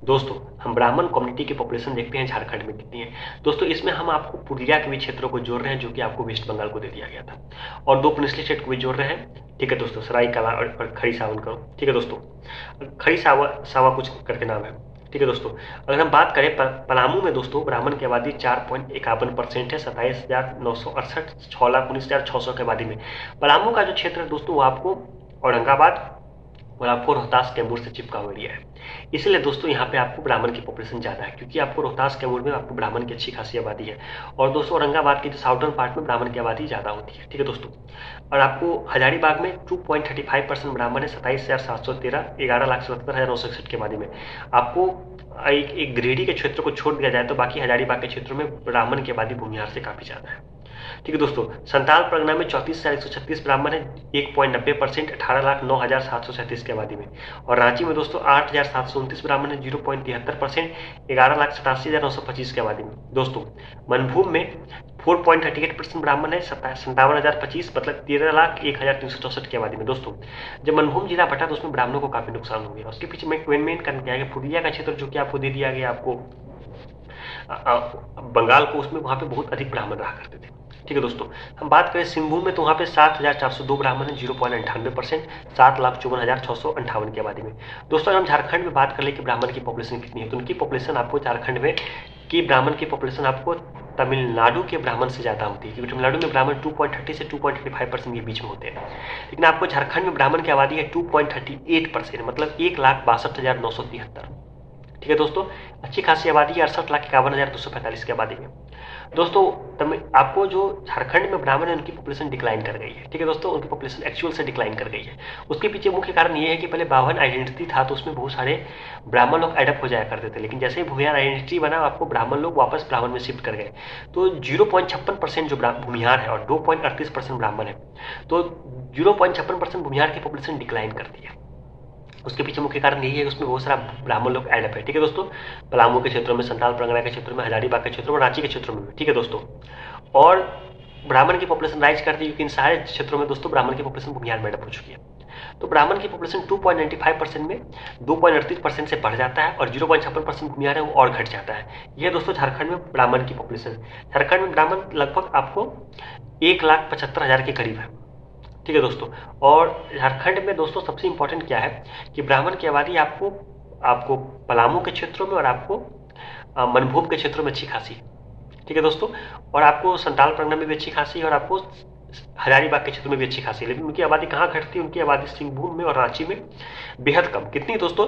दोस्तों हम ब्राह्मण कम्युनिटी की पॉपुलेशन देखते हैं झारखंड में कितनी है। दोस्तों इसमें हम आपको पूर्णिया के भी क्षेत्रों को जोड़ रहे हैं जो कि आपको वेस्ट बंगाल को दे दिया गया था, और दो निचले स्टेट को भी जोड़ रहे हैं। ठीक है दोस्तों, सरायकला और खड़ी सावन करो। ठीक है दोस्तों, खड़ी सावा सावा कुछ करके नाम है। ठीक है दोस्तों, अगर हम बात करें पलामू में दोस्तों ब्राह्मण की आबादी 4.51% है, 27,968, 6,19,600 की आबादी में। पलामू का जो क्षेत्र है दोस्तों वो आपको औरंगाबाद और आपको रोहतास कैमूर से चिपका हुआ एरिया है। इसलिए दोस्तों यहाँ पे आपको ब्राह्मण की पॉपुलेशन ज़्यादा है, क्योंकि आपको रोहतास कैमूर में आपको ब्राह्मण की अच्छी खासी आबादी है। और दोस्तों औरंगाबाद के जो साउथर्न पार्ट में ब्राह्मण की आबादी ज़्यादा होती है। ठीक है दोस्तों, और आपको हजारीबाग में 2.35% ब्राह्मण है, 27,713, 11,77,961 की आबादी में। आपको एक गिरिडीह के क्षेत्र को छोड़ दिया जाए तो बाकी हजारीबाग के क्षेत्रों में ब्राह्मण की आबादी भूमिहार से काफ़ी ज़्यादा है। ठीक है दोस्तों, संताल परगना में 34,136 ब्राह्मण है, 1.90%, 18,09,737 की आबादी में। और रांची में दोस्तों 8,729 ब्राह्मण है, 0.73%, 11,87,925 की आबादी में। दोस्तों मनभूम में 4.38% ब्राह्मण है, 57,025, मतलब 13,01,364 की आबादी में। दोस्तों जब मनभूम जिला बटा तो उसमें ब्राह्मणों को काफी नुकसान हो गया। उसके पीछे मेन कारण क्या है, पूर्णिया का क्षेत्र जो कि आपको दे दिया गया आपको बंगाल को, उसमें वहां पे बहुत अधिक ब्राह्मण रहा करते थे। ठीक है दोस्तों, हम बात करें सिंहभूम में तो वहां पे 7,402 ब्राह्मण है, 0.98%, 7,54,658 की आबादी में। दोस्तों अगर हम झारखंड में बात कर ले कि ब्राह्मण की पॉपुलेशन कितनी है, तो उनकी पॉपुलेशन आपको झारखंड में की ब्राह्मण की पॉपुलेशन आपको तमिलनाडु के ब्राह्मण से ज़्यादा होती है, क्योंकि तमिलनाडु में ब्राह्मण 2.30 से 2.35% के बीच में होते हैं। लेकिन आपको झारखंड में ब्राह्मण की आबादी है 2.38%, मतलब 1,62,973। ठीक है दोस्तों, अच्छी खासी आबादी है, 68,51,245 की आबादी में। दोस्तों आपको जो झारखंड में ब्राह्मण है उनकी पॉपुलेशन डिक्लाइन कर गई है। ठीक है दोस्तों, उनकी पॉपुलेशन एक्चुअल से डिक्लाइन कर गई है। उसके पीछे मुख्य कारण ये है कि पहले बावन आइडेंटिटी था तो उसमें बहुत सारे ब्राह्मण लोग एडअप हो जाया करते थे, लेकिन जैसे ही भूमिहार आइडेंटिटी बना आपको ब्राह्मण लोग वापस ब्राह्मण में शिफ्ट कर गए। तो 0.56% जो भूमिहार है और 2.38% ब्राह्मण है, तो 0.56% भूमिहार की पॉपुलेशन डिक्लाइन करती है। उसके पीछे मुख्य कारण यही है कि उसमें बहुत सारा ब्राह्मण लोग एडअप है। ठीक है दोस्तों, पलामू के क्षेत्रों में, संताल परगना के क्षेत्रों में, हजारीबाग के क्षेत्रों में, रांची के क्षेत्रों में। ठीक है दोस्तों, और ब्राह्मण की पॉपुलेशन राइज करती है क्योंकि इन सारे क्षेत्रों में दोस्तों ब्राह्मण की पॉपुलेशन भूमिहार में एडअप हो चुकी है। तो ब्राह्मण की पॉपुलेशन 2.95% में 2.38% से बढ़ जाता है, और 0.56% भूमिहार है वो और घट जाता है। यह दोस्तों झारखंड में ब्राह्मण की पॉपुलेशन। झारखंड में ब्राह्मण लगभग आपको 1,75,000 के करीब है। ठीक है दोस्तों, और झारखंड में दोस्तों सबसे इंपॉर्टेंट क्या है कि ब्राह्मण की आबादी आपको आपको पलामू के क्षेत्रों में और आपको मनभूम के क्षेत्रों में अच्छी खासी। ठीक है दोस्तों, और आपको संताल परगना में भी अच्छी खासी है, और आपको हजारीबाग के क्षेत्र में भी अच्छी खासी है। लेकिन उनकी आबादी कहाँ घटती है, उनकी आबादी सिंहभूम में और रांची में बेहद कम। कितनी दोस्तों,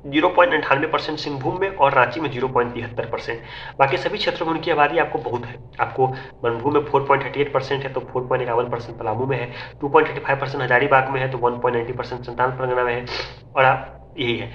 0.98% सिंहभूम में और रांची में 0.73%। बाकी सभी क्षेत्रों में उनकी आबादी आपको बहुत है। आपको मनभूम में 4.38% है तो 4.51% पलामू में है, 2.85% हजारीबाग में है, तो 1.90% संताल परगना में है, और आप यही है।